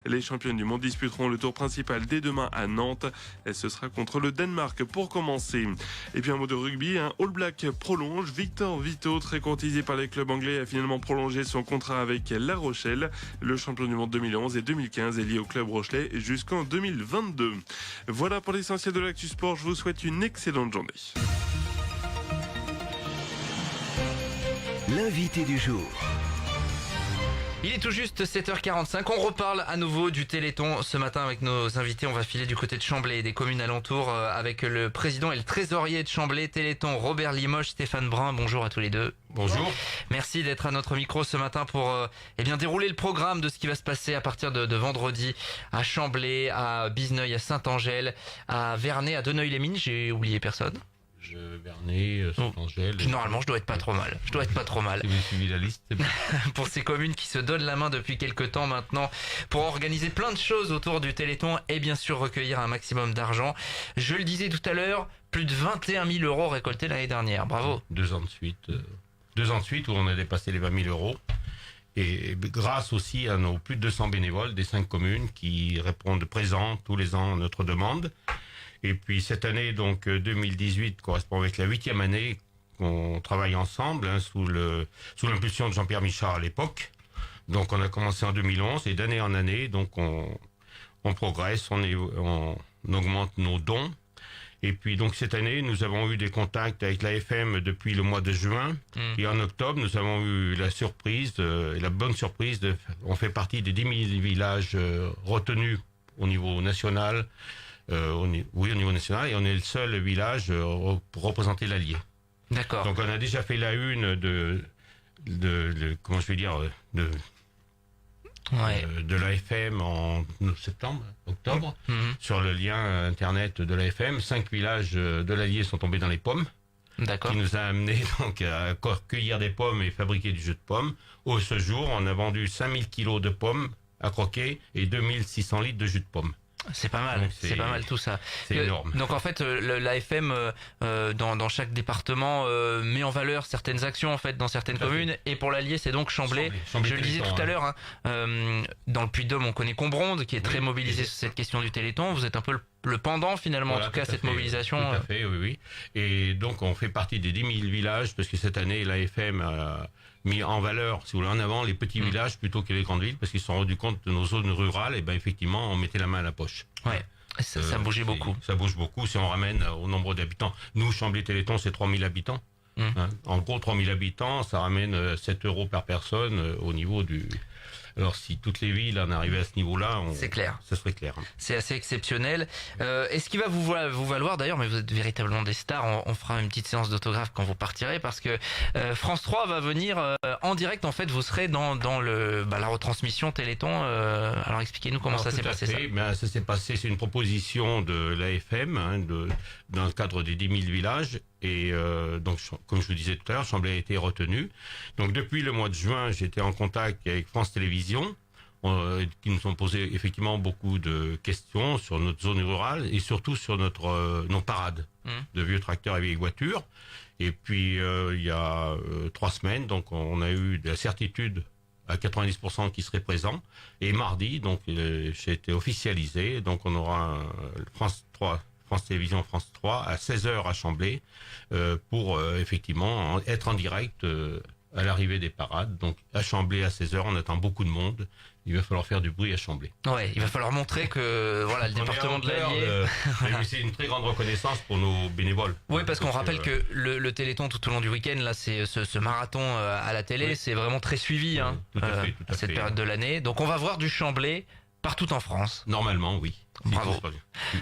Les championnes du monde disputeront le tour principal dès demain à Nantes. Ce sera contre le Danemark pour commencer. Et puis un mot de rugby, All Black prolonge. Victor Vito, très courtisé par les clubs anglais, a finalement prolongé son contrat avec La Rochelle. Le champion du monde 2011 et 2015 est lié au club rochelais jusqu'en 2022. Voilà pour l'essentiel de l'actu sport. Je vous souhaite une excellente journée. L'invité du jour. Il est tout juste 7h45, on reparle à nouveau du Téléthon. Ce matin avec nos invités, on va filer du côté de Chamblay et des communes alentours avec le président et le trésorier de Chamblay Téléthon, Robert Limoges, Stéphane Brun. Bonjour à tous les deux. Bonjour. Merci d'être à notre micro ce matin pour dérouler le programme de ce qui va se passer à partir de vendredi à Chamblay, à Bizneuil, à Saint-Angèle, à Vernay, à Deneuil-les-Mines. J'ai oublié personne. Vernay, Saint-Angèle. Normalement, je dois être pas trop mal. Si vous suivez la liste, c'est bien. Pour ces communes qui se donnent la main depuis quelques temps maintenant pour organiser plein de choses autour du Téléthon et bien sûr recueillir un maximum d'argent. Je le disais tout à l'heure, plus de 21 000 euros récoltés l'année dernière. Bravo. 2 ans de suite. 2 ans de suite où on a dépassé les 20 000 euros. Et grâce aussi à nos plus de 200 bénévoles des 5 communes qui répondent présents tous les ans à notre demande. Et puis cette année, donc 2018, correspond avec la 8e année qu'on travaille ensemble, sous l'impulsion de Jean-Pierre Michard à l'époque. Donc on a commencé en 2011 et d'année en année, donc on progresse, on augmente nos dons. Et puis donc cette année, nous avons eu des contacts avec l'AFM depuis le mois de juin. Et en octobre, nous avons eu la bonne surprise on fait partie des 10 000 villages retenus au niveau national. Au niveau national, et on est le seul village pour représenter l'Allier. D'accord. Donc on a déjà fait la une de l'AFM en octobre, sur le lien internet de l'AFM. 5 villages de l'Allier sont tombés dans les pommes. D'accord. Qui nous a amené donc à cueillir des pommes et fabriquer du jus de pommes. Ce jour, on a vendu 5000 kilos de pommes à croquer et 2600 litres de jus de pommes. C'est pas mal, c'est pas mal tout ça. C'est énorme. Donc en fait, l'AFM dans chaque département met en valeur certaines actions en fait dans certaines communes. Et pour l'Allier, c'est donc Chamblay. Je le disais tout à l'heure, dans le Puy-de-Dôme, on connaît Combronde qui est très mobilisé sur cette question du Téléthon. Vous êtes un peu le pendant finalement, voilà, en tout cas, cette mobilisation. Tout à fait, oui. Et donc on fait partie des 10 000 villages parce que cette année, l'AFM a mis en valeur, si vous voulez, en avant les petits villages plutôt que les grandes villes, parce qu'ils se sont rendus compte de nos zones rurales, et ben effectivement, on mettait la main à la poche. Ouais, ça bougeait beaucoup. Ça bouge beaucoup si on ramène au nombre d'habitants. Nous, Chamblay Téléthon, c'est 3000 habitants. En gros, 3000 habitants, ça ramène 7 euros par personne au niveau du... Alors, si toutes les villes en arrivaient à ce niveau-là, c'est clair. Ça serait clair. C'est assez exceptionnel. Est-ce qu'il va vous valoir d'ailleurs, mais vous êtes véritablement des stars, on fera une petite séance d'autographe quand vous partirez, parce que France 3 va venir en direct. En fait, vous serez dans la retransmission Téléthon. Alors, expliquez-nous comment ça s'est passé. Ça s'est passé, c'est une proposition de l'AFM, dans le cadre des 10 000 villages. Et donc, comme je vous disais tout à l'heure, Chamblay a été retenu. Donc, depuis le mois de juin, j'étais en contact avec France Télévisions, qui nous ont posé effectivement beaucoup de questions sur notre zone rurale et surtout sur nos parades de vieux tracteurs et vieilles voitures. Et puis, il y a 3 semaines, donc on a eu de la certitude à 90% qui serait présent. Et mardi, donc, j'ai été officialisé. Donc, on aura France Télévisions France 3 à 16h à Chamblay pour effectivement être en direct à l'arrivée des parades. Donc à Chamblay à 16h, on attend beaucoup de monde. Il va falloir faire du bruit à Chamblay. Ouais, il va falloir montrer que le département de l'Allier... C'est une très grande reconnaissance pour nos bénévoles. Oui, parce qu'on rappelle que le Téléthon tout au long du week-end, là, c'est ce marathon à la télé, c'est vraiment très suivi à cette période de l'année. Donc on va voir du Chamblay partout en France. Normalement, oui. Bravo.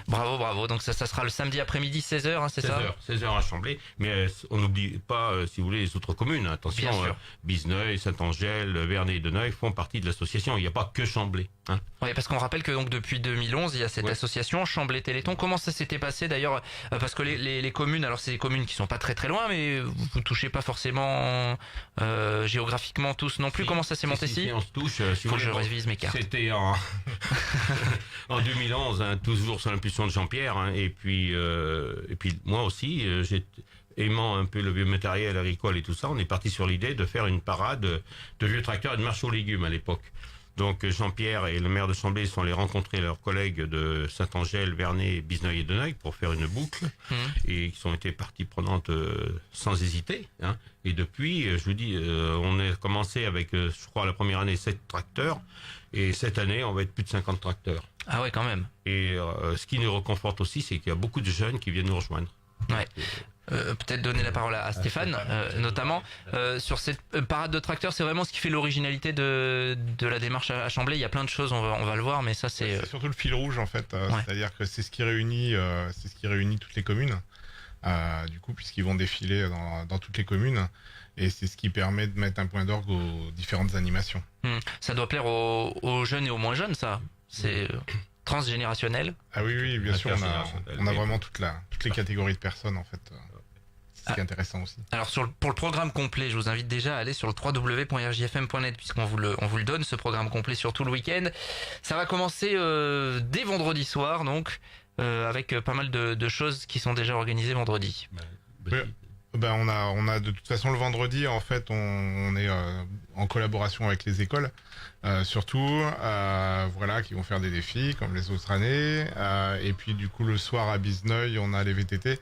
Bravo. Donc ça sera le samedi après-midi 16h, c'est ça? 16h à Chamblay. Mais on n'oublie pas, si vous voulez, les autres communes. Attention, Bizneuil, Saint-Angèle, Vernay et Deneuil font partie de l'association. Il n'y a pas que Chamblay. Oui, parce qu'on rappelle que donc depuis 2011, il y a cette association Chamblay Téléthon. Comment ça s'était passé d'ailleurs? Parce que les communes, alors c'est des communes qui sont pas très très loin, mais vous touchez pas forcément géographiququement tous non plus. Comment ça s'est monté si on se touche. Faut que je révise mes cartes. C'était en 2011, toujours sous l'impulsion de Jean-Pierre, et puis moi aussi, aimant un peu le vieux matériel agricole et tout ça, on est parti sur l'idée de faire une parade de vieux tracteurs et de marche aux légumes à l'époque. Donc Jean-Pierre et le maire de Chamblay sont allés rencontrer leurs collègues de Saint-Angèle, Vernay, Bizneuil et Deneuil pour faire une boucle. Et ils ont été partie prenante sans hésiter. Hein. Et depuis, je vous dis, on a commencé avec, je crois, la première année, 7 tracteurs. Et cette année, on va être plus de 50 tracteurs. Ah ouais, quand même. Et ce qui nous réconforte aussi, c'est qu'il y a beaucoup de jeunes qui viennent nous rejoindre. Ouais. Peut-être donner la parole à Stéphane, notamment sur cette parade de tracteurs. C'est vraiment ce qui fait l'originalité de la démarche à Chamblay. Il y a plein de choses, on va le voir, mais ça c'est surtout le fil rouge en fait. Ouais. C'est-à-dire que c'est ce qui réunit toutes les communes. Du coup, puisqu'ils vont défiler dans toutes les communes, et c'est ce qui permet de mettre un point d'orgue aux différentes animations. Ça doit plaire aux jeunes et aux moins jeunes, ça. C'est transgénérationnel. Ah oui, bien sûr, on a vraiment toutes les catégories de personnes en fait. C'est ce qui est intéressant aussi. Alors pour le programme complet, je vous invite déjà à aller sur le www.rjfm.net puisqu'on vous le donne, ce programme complet sur tout le week-end. Ça va commencer dès vendredi soir, donc avec pas mal de choses qui sont déjà organisées vendredi. On a de toute façon le vendredi en fait on est en collaboration avec les écoles surtout qui vont faire des défis comme les autres années et puis du coup le soir à Bizneuil on a les VTT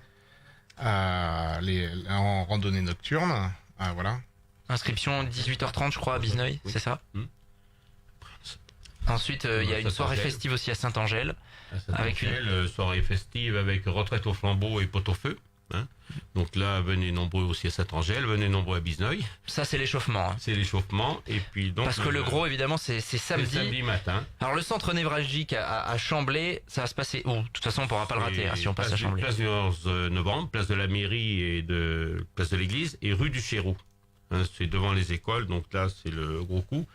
en randonnée nocturne Inscription 18h30 je crois à Bizneuil, c'est ça? Ensuite il y a une soirée festive aussi à Saint-Angèle. Avec une soirée festive avec retraite au flambeau et pot au feu. Hein. Donc là, venez nombreux aussi à Saint-Angèle, venez nombreux à Bizneuil. Ça, c'est l'échauffement. Hein. C'est l'échauffement. Et puis donc, parce que le gros, évidemment, c'est samedi. Samedi matin. Alors, le centre névralgique à Chamblay, ça va se passer où? De toute façon, on ne pourra pas le rater si on passe à Chamblay. Place du 11 novembre, place de la mairie et place de l'église et rue du Chéroux. Hein, c'est devant les écoles, donc là, c'est le gros coup.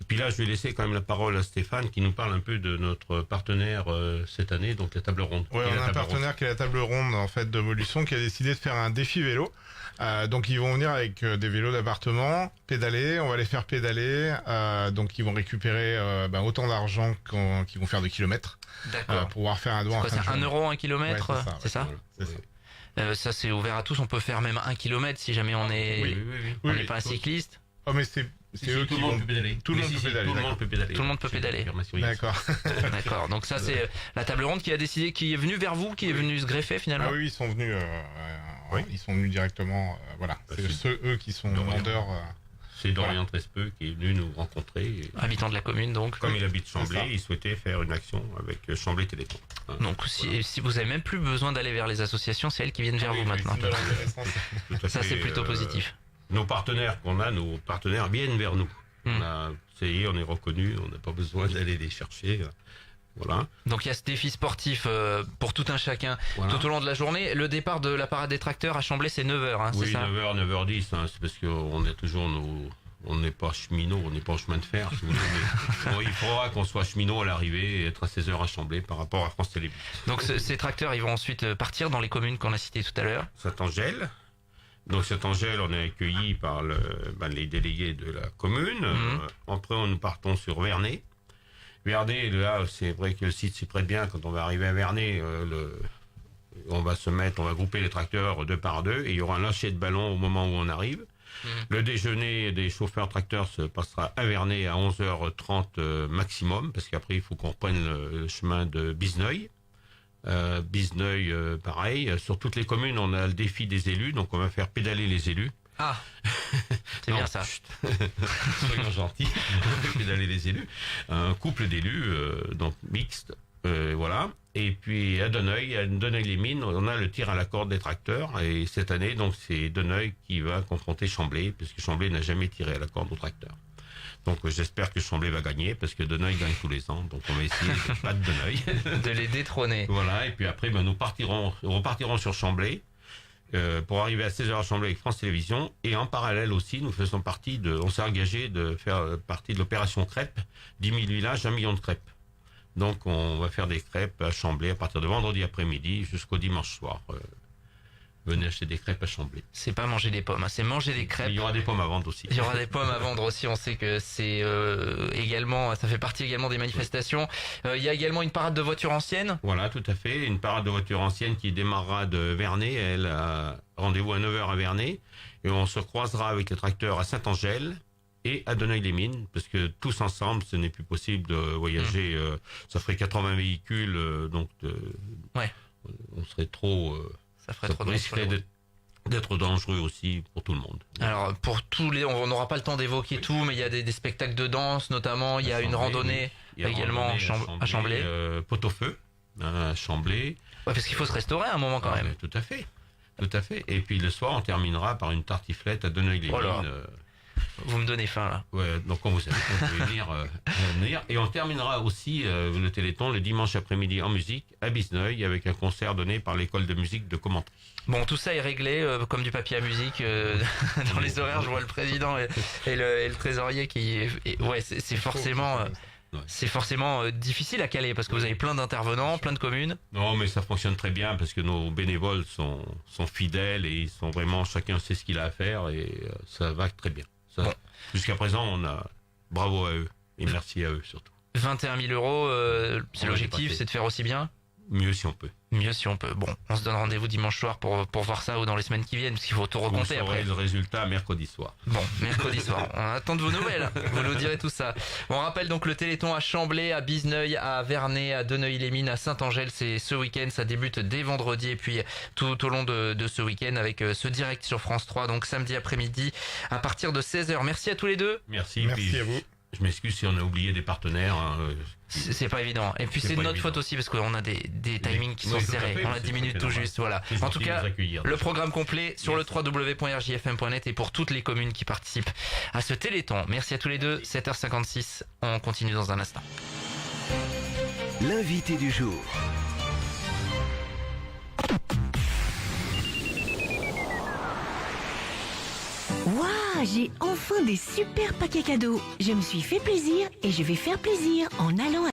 Et puis là, je vais laisser quand même la parole à Stéphane qui nous parle un peu de notre partenaire cette année, donc la table ronde. Oui, on a un partenaire qui est la table ronde en fait de Montluçon qui a décidé de faire un défi vélo. Donc ils vont venir avec des vélos d'appartement, pédaler, on va les faire pédaler. Donc ils vont récupérer autant d'argent qu'ils vont faire de kilomètres. D'accord. Pour pouvoir faire un don. C'est 1 euro un kilomètre, ouais, c'est ça? C'est ça. Ça c'est ouvert à tous, on peut faire même 1 kilomètre si jamais on est pas un cycliste. Oh mais c'est eux qui vont pédaler. Tout le monde peut pédaler. Tout le monde peut pédaler. D'accord. D'accord. Donc ça c'est la table ronde qui a décidé, qui est venue vers vous, qui est venue se greffer finalement. Ah oui, ils sont venus. Ils sont venus directement. C'est eux qui sont vendeurs. C'est Dorian Trespeux qui est venu nous rencontrer. Habitant de la commune donc. Comme il habite Chamblay, il souhaitait faire une action avec Chamblay Téléthon. Donc si vous avez même plus besoin d'aller vers les associations, c'est elles qui viennent vers vous maintenant. Ça c'est plutôt positif. Nos partenaires viennent vers nous. Ça y est, on est reconnus, on n'a pas besoin d'aller les chercher. Voilà. Donc il y a ce défi sportif pour tout un chacun tout au long de la journée. Le départ de la parade des tracteurs à Chamblay, c'est 9h, oui, c'est ça? 9h, 9h10, c'est parce qu'on est toujours on n'est pas cheminot, on n'est pas au chemin de fer, si vous voulez. Il faudra qu'on soit cheminot à l'arrivée et être à 16h à Chamblay par rapport à France Télévisions. Donc ces tracteurs, ils vont ensuite partir dans les communes qu'on a citées tout à l'heure. Saint-Angèle. Donc Saint-Angèle, on est accueilli par les délégués de la commune. Après, nous partons sur Vernay. Vernay, là, c'est vrai que le site s'y prête bien. Quand on va arriver à Vernay, on va grouper les tracteurs 2 par 2 et il y aura un lâcher de ballon au moment où on arrive. Le déjeuner des chauffeurs tracteurs se passera à Vernay à 11h30 maximum, parce qu'après, il faut qu'on reprenne le chemin de Bizneuil. Bizneuil, pareil. Sur toutes les communes, on a le défi des élus, donc on va faire pédaler les élus. Ah, c'est bien ça. Soyons gentils, on fait pédaler les élus. Un couple d'élus, donc mixte, voilà. Et puis à Deneuil-les-Mines, on a le tir à la corde des tracteurs. Et cette année, donc c'est Deneuil qui va confronter Chamblay, puisque Chamblay n'a jamais tiré à la corde aux tracteurs. Donc j'espère que Chamblay va gagner, parce que Deneuil gagne tous les ans, donc on va essayer de battre Deneuil. De les détrôner. Voilà, et puis après, nous repartirons sur Chamblay, pour arriver à 16h à Chamblay avec France Télévisions, et en parallèle aussi, on s'est engagé de faire partie de l'opération crêpes, 10 000 villages, 1 million de crêpes. Donc on va faire des crêpes à Chamblay à partir de vendredi après-midi jusqu'au dimanche soir. Venez acheter des crêpes à Chamblay. C'est pas manger des pommes, c'est manger des crêpes. Il y aura des pommes à vendre aussi. Il y aura des pommes à vendre aussi. On sait que c'est ça fait partie également des manifestations. Il y a également une parade de voitures anciennes. Voilà, tout à fait. Une parade de voitures anciennes qui démarrera de Vernay. Elle a rendez-vous à 9h à Vernay. Et on se croisera avec les tracteurs à Saint-Angèle, et à Donneuil-les-Mines, parce que tous ensemble, ce n'est plus possible de voyager. Ça ferait 80 véhicules, donc on serait trop. Ça ferait trop de risquerait d'être dangereux aussi pour tout le monde. Alors pour tous les, on n'aura pas le temps d'évoquer tout, mais il y a des spectacles de danse notamment. Il y a une randonnée également à Chamblay. Pot-au-feu à Chamblay. Ouais, parce qu'il faut se restaurer à un moment quand même. Tout à fait. Tout à fait. Et puis le soir, on terminera par une tartiflette à Donneuil-les-Mines. Vous me donnez faim là. Ouais, donc comme vous savez, on peut venir. Et on terminera aussi le Téléthon le dimanche après-midi en musique à Bisneuil avec un concert donné par l'école de musique de Commentry. Bon, tout ça est réglé comme du papier à musique dans les horaires. Je vois le président et le trésorier qui. C'est forcément. C'est forcément difficile à caler parce que vous avez plein d'intervenants, plein de communes. Non, mais ça fonctionne très bien parce que nos bénévoles sont fidèles et ils sont vraiment, chacun sait ce qu'il a à faire et ça va très bien. Jusqu'à présent, on a bravo à eux et merci à eux surtout. 21 000 euros, c'est l'objectif, c'est de faire aussi bien. Mieux si on peut. Mieux si on peut. Bon, on se donne rendez-vous dimanche soir pour voir ça ou dans les semaines qui viennent, parce qu'il faut tout recompter après. Le résultat mercredi soir. Bon, mercredi soir. On attend de vos nouvelles. Vous nous direz tout ça. On rappelle donc le Téléthon à Chamblay, à Bisneuil, à Vernet, à Donneuil-les-Mines, à Saint-Angèle. C'est ce week-end. Ça débute dès vendredi et puis tout au long de ce week-end avec ce direct sur France 3. Donc samedi après-midi à partir de 16h. Merci à tous les deux. Merci à vous. Je m'excuse si on a oublié des partenaires. C'est pas évident. Et puis c'est de notre faute aussi parce qu'on a des timings qui sont serrés. On a 10 minutes tout juste. Voilà. En tout cas, le programme complet sur le www.rjfm.net et pour toutes les communes qui participent à ce Téléthon. Merci à tous les deux. 7h56. On continue dans un instant. L'invité du jour. Waouh, j'ai enfin des super paquets cadeaux. Je me suis fait plaisir et je vais faire plaisir en allant à